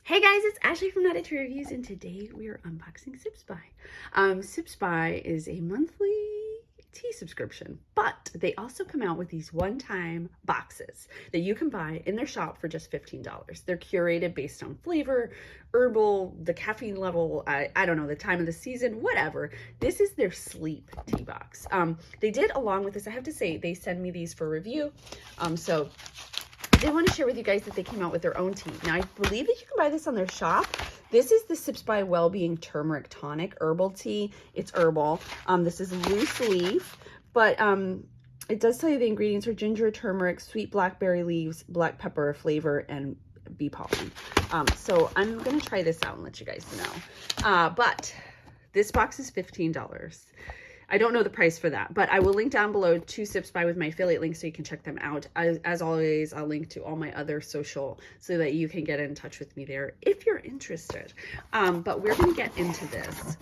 Hey guys, it's Ashley from Not Into Reviews, and today we are unboxing Sips By. Sips By is a monthly tea subscription, but they also come out with these one-time boxes that you can buy in their shop for just $15. They're curated based on flavor, herbal, the caffeine level, I don't know, the time of the season, whatever. This is their sleep tea box. They did, along with this, I have to say, they send me these for review. So I did want to share with you guys that they came out with their own tea. Now, I believe that you can buy this on their shop. This is the Sips By Wellbeing Turmeric Tonic Herbal Tea. It's herbal. This is loose leaf, but it does tell you the ingredients are ginger, turmeric, sweet blackberry leaves, black pepper flavor, and bee pollen. So I'm going to try this out and let you guys know. But this box is $15. I don't know the price for that, but I will link down below to Sips By with my affiliate link so you can check them out. As always, I'll link to all my other social so that you can get in touch with me there if you're interested. But we're going to get into this.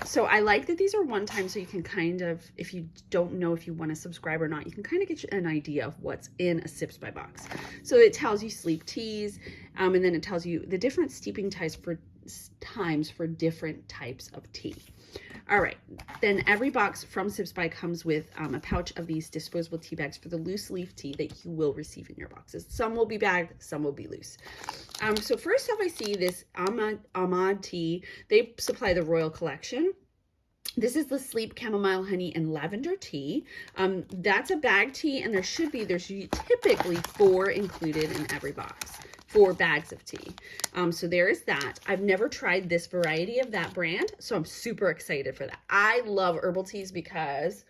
So I like that these are one time, so you can kind of, if you don't know if you want to subscribe or not, you can kind of get an idea of what's in a Sips By box. So it tells you sleep teas, and then it tells you the different steeping times for different types of tea. All right, then every box from Sips By comes with a pouch of these disposable tea bags for the loose leaf tea that you will receive in your boxes. Some will be bagged, some will be loose. So first off, I see this Ahmad tea. They supply the Royal Collection. This is the Sleep Chamomile Honey and Lavender Tea. That's a bag tea, and there's typically 4 included in every box. 4 bags of tea. So there is that. I've never tried this variety of that brand, so I'm super excited for that. I love herbal teas because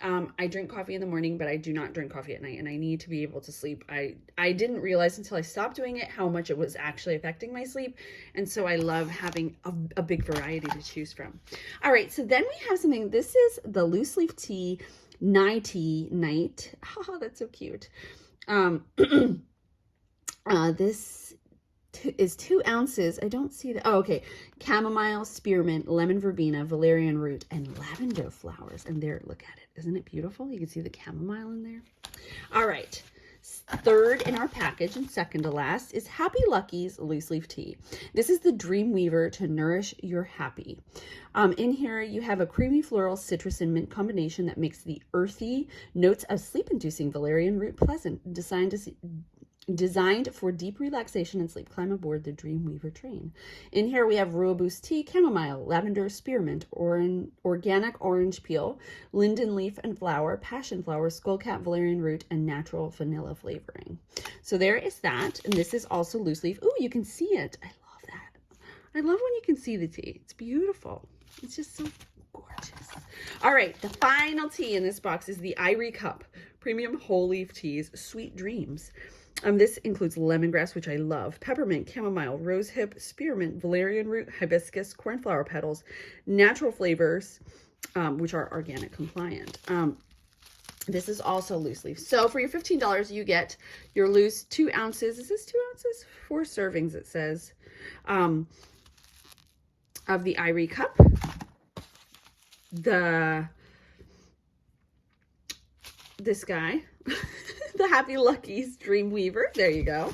I drink coffee in the morning, but I do not drink coffee at night, and I need to be able to sleep. I didn't realize until I stopped doing it how much it was actually affecting my sleep, and so I love having a big variety to choose from. All right, so then we have something. This is the loose leaf tea, Night. Oh, that's so cute. This is 2 ounces. I don't see that. Oh, okay. Chamomile, spearmint, lemon verbena, valerian root, and lavender flowers. And there, look at it. Isn't it beautiful? You can see the chamomile in there. All right. Third in our package and second to last is Happy Lucky's loose leaf tea. This is the Dream Weaver to nourish your happy. In here you have a creamy floral citrus and mint combination that makes the earthy notes of sleep-inducing valerian root pleasant, designed for deep relaxation and sleep. Climb aboard the Dream Weaver train. In here we have rooibos tea, chamomile, lavender, spearmint, organic orange peel, linden leaf and flower, passion flower, skullcap, valerian root, and natural vanilla flavoring. So there is that, and this is also loose leaf. Ooh, you can see it. I love that. I love when you can see the tea. It's beautiful. It's just so gorgeous. All right, the final tea in this box is the Irie Cup Premium Whole Leaf Teas Sweet Dreams. This includes lemongrass, which I love, peppermint, chamomile, rosehip, spearmint, valerian root, hibiscus, cornflower petals, natural flavors, which are organic compliant. This is also loose leaf. So for your $15, you get your loose 2 ounces. Is this 2 ounces? 4 servings, it says, of the Irie Cup. This guy. The Happy Lucky's Dream Weaver. There you go.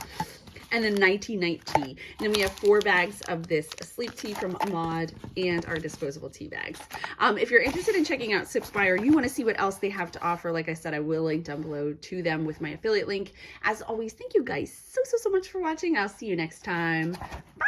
And the Nighty Night tea. And then we have 4 bags of this sleep tea from Ahmad and our disposable tea bags. If you're interested in checking out Sips By, or you want to see what else they have to offer, like I said, I will link down below to them with my affiliate link. As always, thank you guys so much for watching. I'll see you next time. Bye.